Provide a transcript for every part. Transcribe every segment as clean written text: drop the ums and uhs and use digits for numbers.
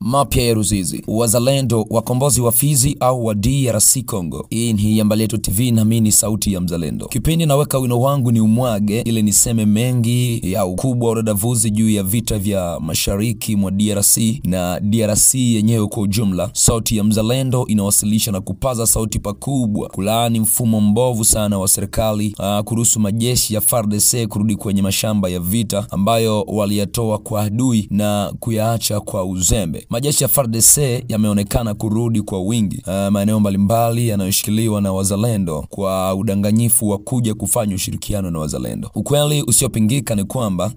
Mapya ya Ruzizi, wazalendo wakombozi wa Fizi au wa DRC Congo. Hii ni Yambaletu TV na mimi ni sauti ya mzalendo. Kipindi naweka wino wangu ni umwage ile niseme mengi ya ukubwa wa udadavuzi juu ya vita vya mashariki mwa DRC na DRC yenyewe kwa ujumla. Sauti ya mzalendo inawasilisha na kupaza sauti pakubwa kulaani mfumo mbovu sana wa serikali kuruhusu majeshi ya FARDC kurudi kwenye mashamba ya vita ambayo waliyatoa kwa adui na kuyaacha kwa uzembe. Majeshi ya FARDC yameonekana kurudi kwa wingi maeneo mbalimbali yanayoshikiliwa na wazalendo kwa udanganyifu wa kuja kufanya ushirikiano na wazalendo. Ukweli usiopingika ni kwamba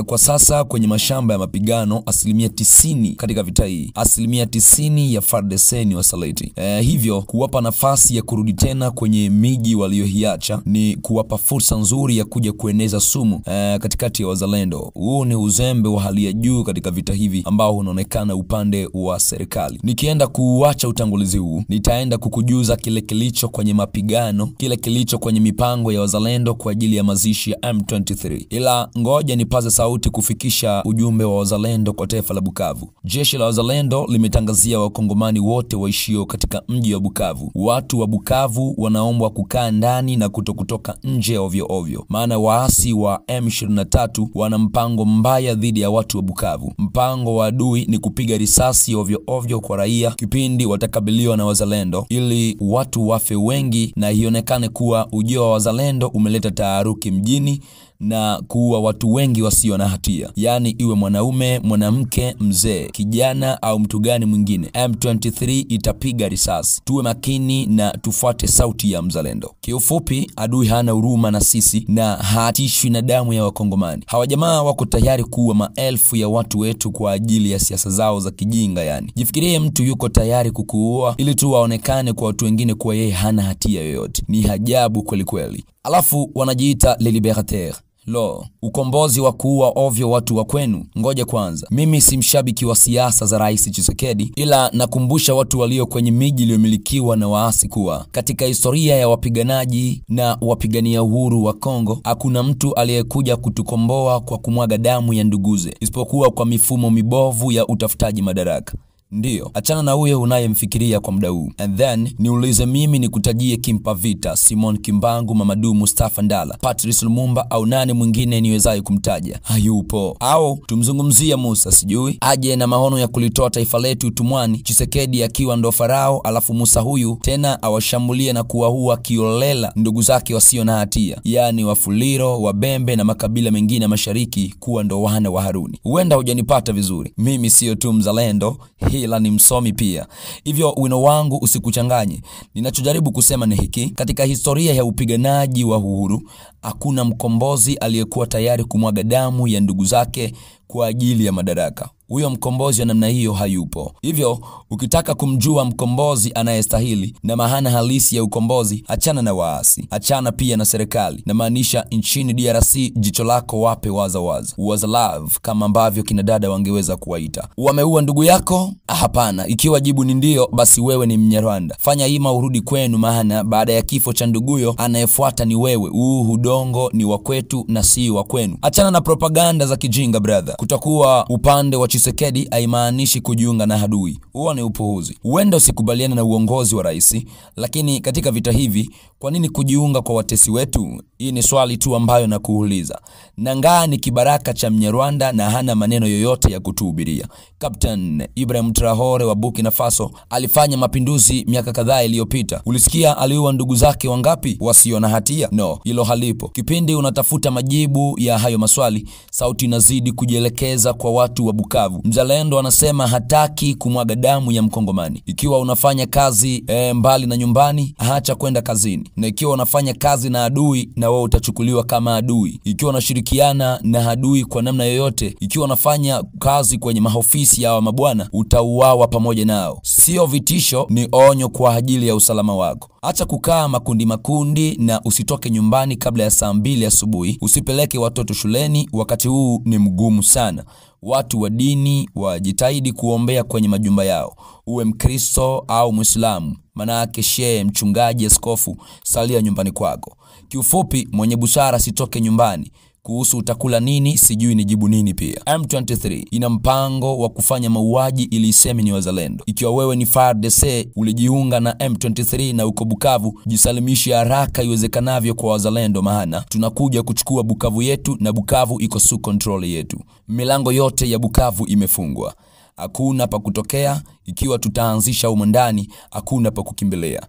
kwa sasa kwenye mashamba ya mapigano 90% katika vita hii, 90% ya FARDC ni wasaliti. Hivyo kuwapa nafasi ya kurudi tena kwenye miji waliohiacha ni kuwapa fursa nzuri ya kuja kueneza sumu katikati ya wazalendo. Huu ni uzembe wa hali ya juu katika vita hivi ambao unaonekana upande wa serikali. Nikienda kuacha utangulizi huu, nitaenda kukujuza kile kilicho kwenye mapigano, kile kilicho kwenye mipango ya wazalendo kwa ajili ya mazishi ya M23. Ila ngoja nipaze sauti kufikisha ujumbe wa wazalendo kwa taifa la Bukavu. Jeshi la wazalendo limetangazia wakongomani wote waishio katika mji wa Bukavu. Watu wa Bukavu wanaombwa kukaa ndani na kutokutoka nje ovyo ovyo. Maana waasi wa M23 wana mpango mbaya dhidi ya watu wa Bukavu. Mpango wa adui ni kupiga risasi ovyo ovyo kwa raia kipindi watakabiliwa na wazalendo ili watu wafe wengi na ionekane kuwa ujio wa wazalendo umeleta taharuki mjini na kuua watu wengi wasio na hatia. Yani iwe mwanaume, mwanamke, mzee, kijana au mtu gani mwingine, M23 itapiga risasi. Tuwe makini na tufuate sauti ya mzalendo. Kiufupi, adui hana huruma na sisi na hatishwi na damu ya wakongomani. Hawa jamaa wako tayari kuua maelfu ya watu wetu kwa ajili ya siasa zao za kijinga yani. Jifikirie mtu yuko tayari kukuua ili tu waonekane kwa watu wengine kuwa yeye hana hatia yoyote. Ni ajabu kweli kweli. Alafu wanajiita les libertaires. Lo, ukombozi wa kuua ovyo watu wa kwenu. Ngoja kwanza, mimi si mshabiki wa siasa za Rais Tshisekedi, ila nakumbusha watu walio kwenye miji iliyomilikiwa na waasi kuwa katika historia ya wapiganaji na wapigania uhuru wa Kongo hakuna mtu aliyekuja kutukomboa kwa kumwaga damu ya nduguze isipokuwa kwa mifumo mibovu ya utafutaji madaraka. Ndiyo, achana na huyo unayemfikiria kwa muda huu. And then niulize mimi nikutajie kimpa vita Simon Kimbangu, Mamadou Mustafa Ndala, Patrice Lumumba au nani mwingine niwezaye kumtaja? Hayupo. Au tumzungumzia Musa sijui aje na maono ya kulitoa taifa letu utumwani, Tshisekedi akiwa ndo farao, alafu Musa huyu tena awashambulie na kuwaua kiolela ndugu zake wasio na hatia, yani Wafuliro, Wabembe na makabila mengine mashariki kuwa ndo wana wa Haruni. Huenda hujanipata vizuri. Mimi sio tu mzalendo, ila ni msomi pia. Hivyo wino wangu usikuchanganye. Ninachojaribu kusema ni hiki: katika historia ya upiganaji wa uhuru hakuna mkombozi aliyekuwa tayari kumwaga damu ya ndugu zake kwa ajili ya madaraka. Huyo mkombozi wa namna hiyo hayupo. Hivyo ukitaka kumjua mkombozi anayestahili na maana halisi ya ukombozi, achana na waasi, achana pia na serikali. Na maanisha nchini DRC jicho lako wape waza love kama ambavyo kina dada wangeweza kuwaita. Wameua ndugu yako? Hapana. Ikiwa jibu ni ndio, basi wewe ni Mnyarwanda. Fanya hima urudi kwenu, maana baada ya kifo cha nduguyo anayefuata ni wewe. Udongo ni wa kwetu na si wa kwenu. Achana na propaganda za kijinga brother. Kutakuwa upande wa Tshisekedi haimaanishi kujiunga na adui. Huo ni upuuzi. Huenda usikubaliana na uongozi wa rais, lakini katika vita hivi kwa nini kujiunga kwa watesi wetu? Hii ni swali tu ambayo nakuuliza. Nangaa ni kibaraka cha Mnyarwanda na hana maneno yoyote ya kutuhubiria. Captain Ibrahim Traore wa Burkina Faso alifanya mapinduzi miaka kadhaa iliyopita. Ulisikia aliua ndugu zake wangapi wasio na hatia? No, hilo halipo. Kipindi unatafuta majibu ya hayo maswali, sauti inazidi kujielekeza kwa watu wa Bukavu. Mzalendo anasema hataki kumwaga damu ya mkongomani. Ikiwa unafanya kazi mbali na nyumbani, acha kwenda kazini. Na ikiwa unafanya kazi na adui, na wewe utachukuliwa kama adui. Ikiwa unashirikiana na adui kwa namna yoyote, ikiwa unafanya kazi kwenye maofisi ya mabwana, utauawa pamoja nao. Sio vitisho, ni onyo kwa ajili ya usalama wako. Acha kukaa makundi na usitoke nyumbani kabla ya saa 2 asubuhi. Usipeleke watoto shuleni, wakati huu ni mgumu sana. Watu wa dini wajitahidi kuombea kwenye majumba yao. Uwe Mkristo au Muislamu, manake shehe, mchungaji, askofu, salia nyumbani kwako. Kiufupi, mwenye busara sitoke nyumbani. Kuhusu utakula nini, sijui nijibu nini pia. M23 ina mpango wa kufanya mauaji ili iseme ni wazalendo. Ikiwa wewe ni FARDC ulijiunga na M23 na uko Bukavu, jisalimishe haraka iwezekanavyo kwa wazalendo, maana tunakuja kuchukua Bukavu yetu na Bukavu iko sub control yetu. Milango yote ya Bukavu imefungwa. Hakuna pa kutokea. Ikiwa tutaanzisha humo ndani, hakuna pa kukimbilia.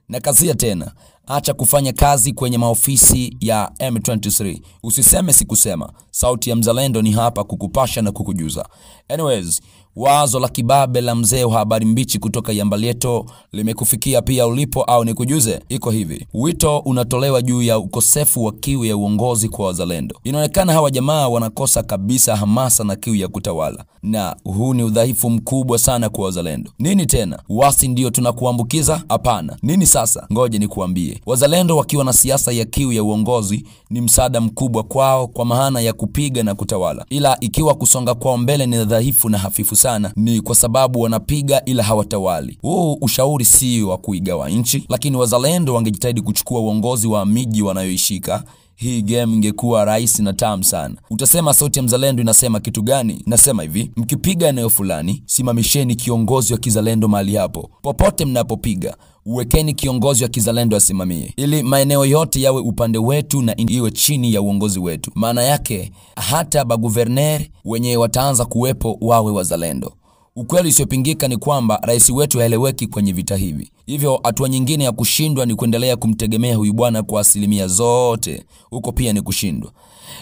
Na kazia tena, acha kufanya kazi kwenye maofisi ya M23. Usiseme sikusema. Sauti ya Mzalendo ni hapa kukupasha na kukujuza. Anyways, wazo la kibabe la mzee wa habari mbichi kutoka Yambalieto limekufikia pia ulipo au nikujuze? Iko hivi. Wito unatolewa juu ya ukosefu wa kiu ya uongozi kwa wazalendo. Inaonekana hawa jamaa wanakosa kabisa hamasa na kiu ya kutawala. Na huu ni udhaifu mkubwa sana kwa wazalendo. Nini tena? Wasi ndio tunakuambukiza? Hapana. Nini sasa? Ngoje nikuambie. Wazalendo wakiwa na siasa ya kiu ya uongozi ni msaada mkubwa kwao kwa maana ya kupiga na kutawala. Ila ikiwa kusonga kwao mbele ni dhaifu na hafifu sana, ni kwa sababu wanapiga ila hawatawali. Ushauri si wa kuigawa nchi, lakini wazalendo wangejitahidi kuchukua uongozi wa miji wanayoishika. Hii game ingekuwa rahisi na tamu sana. Utasema sauti ya Mzalendo inasema kitu gani? Nasema hivi, mkipiga eneo fulani, simamisheni kiongozi wa kizalendo mahali hapo. Popote mnapopiga, uwekeni kiongozi wa kizalendo asimamie, ili maeneo yote yawe upande wetu na iwe chini ya uongozi wetu. Maana yake hata baguverner wenye wataanza kuwepo wawe wazalendo. Ukweli usiopingika ni kwamba rais wetu haeleweki kwenye vita hivi. Hivyo hatua nyingine ya kushindwa ni kuendelea kumtegemea huyu bwana kwa asilimia zote. Huko pia ni kushindwa.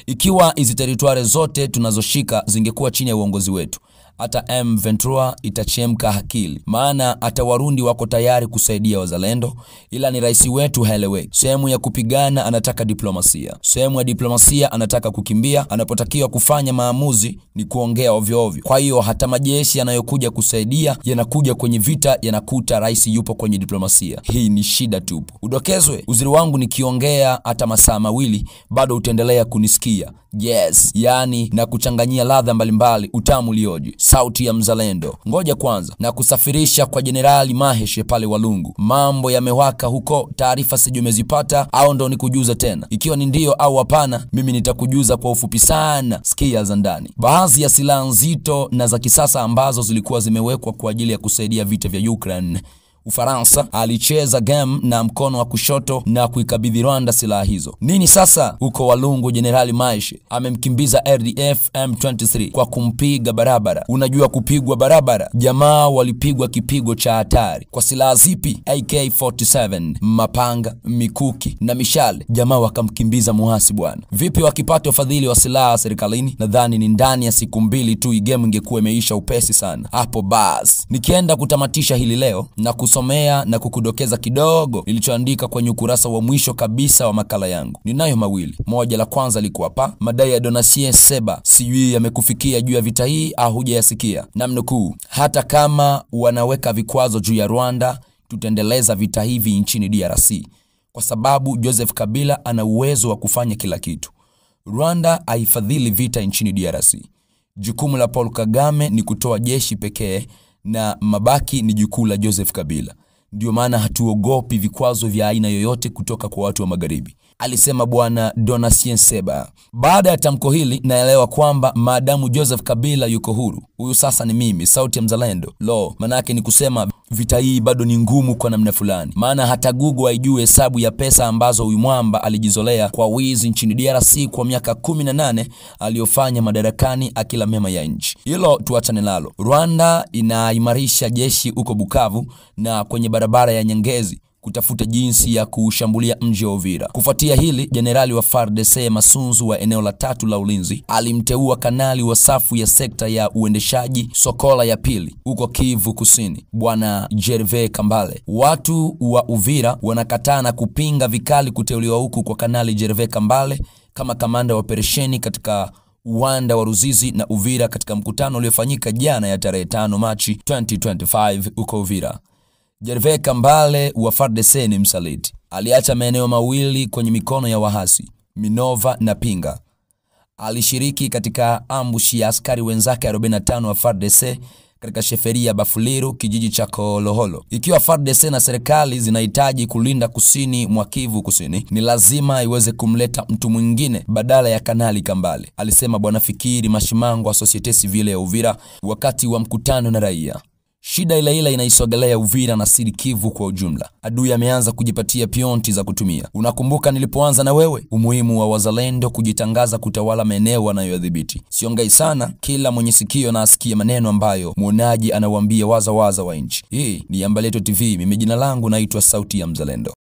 Ikiwa hizi teritwari zote tunazoshika zingekuwa chini ya uongozi wetu, hata M23 itachemka akili. Maana hata Warundi wako tayari kusaidia wazalendo, ila ni rais wetu haeleweki. Sehemu ya kupigana anataka diplomasia. Sehemu ya diplomasia anataka kukimbia. Anapotakiwa kufanya maamuzi ni kuongea ovyo ovyo. Kwa hiyo hata majeshi yanayokuja kusaidia yanakuja kwenye vita yanakuta rais yupo kwenye diplomasia. Hii ni shida tupu. Udokezwe, uzuri wangu nikiongea hata masaa mawili bado utaendelea kunisikia. Yes, yani na kuchanganyia ladha mbalimbali, utamu lioje. Sauti ya Mzalendo. Ngoja kwanza na kusafirisha kwa Generali Maheshe pale Walungu. Mambo yamewaka huko, taarifa sijui umezipata au ndo nikujuza tena? Ikiwa ni ndio au hapana, mimi nitakujuza kwa ufupi sana. Sikia za ndani. Baadhi ya silaha nzito na za kisasa ambazo zilikuwa zimewekwa kwa ajili ya kusaidia vita vya Ukraine, Ufaransa alicheza game na mkono wa kushoto na kuikabidhi Rwanda silaha hizo. Nini sasa? Huko Walungu Generali Maheshe amemkimbiza RDF M23 kwa kumpiga barabara. Unajua kupigwa barabara? Jamaa walipigwa kipigo cha hatari. Kwa silaha zipi? AK47, mapanga, mikuki na mishale. Jamaa wakamkimbiza muasi bwana. Vipi wakipata ufadhili wa silaha serikalini? Nadhani ni ndani ya siku 2 tu game ingekuwa imeisha upesi sana. Hapo basi. Nikienda kutamatisha hili leo na kusomea na kukudokeza kidogo nilichoandika kwenye ukurasa wa mwisho kabisa wa makala yangu. Ninayo mawili. Moja la kwanza liko hapa. Madai ya Donatien Seba sijui yamekufikia juu ya vita hii au hujayasikia. Namnukuu, hata kama wanaweka vikwazo juu ya Rwanda, tutaendeleza vita hivi nchini DRC kwa sababu Joseph Kabila ana uwezo wa kufanya kila kitu. Rwanda haifadhili vita nchini DRC. Jukumu la Paul Kagame ni kutoa jeshi pekee na mabaki ni jukumu la Joseph Kabila. Ndio maana hatuogopi vikwazo vya aina yoyote kutoka kwa watu wa magharibi, alisema bwana Donatien Seba. Baada ya tamko hili naelewa kwamba maadamu Joseph Kabila yuko huru, huyu sasa ni mimi, sauti ya Mzalendo. Manake ni kusema vita hii bado ni ngumu kwa namna fulani. Maana hata Google haijui hesabu ya pesa ambazo huyu mwamba alijizolea kwa wizi nchini DRC kwa miaka 18 aliyofanya madarakani akila mema ya nchi. Hilo tuachane nalo. Rwanda inaimarisha jeshi huko Bukavu na kwenye barabara ya Nyangezi kutafuta jinsi ya kushambulia mji wa Uvira. Kufuatia hili, Generali wa FARDC Masunzu wa eneo la 3 la ulinzi alimteua kanali wa safu ya sekta ya uendeshaji Sokola ya pili huko Kivu Kusini, bwana Gervais Kambale. Watu wa Uvira wanakataa na kupinga vikali kuteuliwa huku kwa kanali Gervais Kambale kama kamanda wa operesheni katika uwanda wa Ruzizi na Uvira katika mkutano uliofanyika jana ya tarehe 5 Machi 2025 huko Uvira. Gervais Kambale wa FARDC ni msaliti. Aliacha maeneo mawili kwenye mikono ya wahasi, Minova na Pinga. Alishiriki katika ambushi ya askari wenzake 45 wa FARDC katika sheferia Bafuliru, kijiji cha Koloholo. Ikiwa FARDC na serikali zinahitaji kulinda kusini mwa Kivu Kusini, ni lazima iweze kumleta mtu mwingine badala ya Kanali Kambale, alisema Bwana Fikiri Mashimango wa Societe Civile ya Uvira wakati wa mkutano na raia. Shida ile inaisogelea Uvira na Sud Kivu kwa ujumla. Adui ameanza kujipatia pionti za kutumia. Unakumbuka nilipoanza na wewe umuhimu wa wazalendo kujitangaza kutawala maeneo wanayodhibiti. Siongei sana, kila mwenye sikio na asikie maneno ambayo muonaji anawaambia waza wa nchi. Hii ni Yambaleto TV, mimi jina langu naitwa Sauti ya Mzalendo.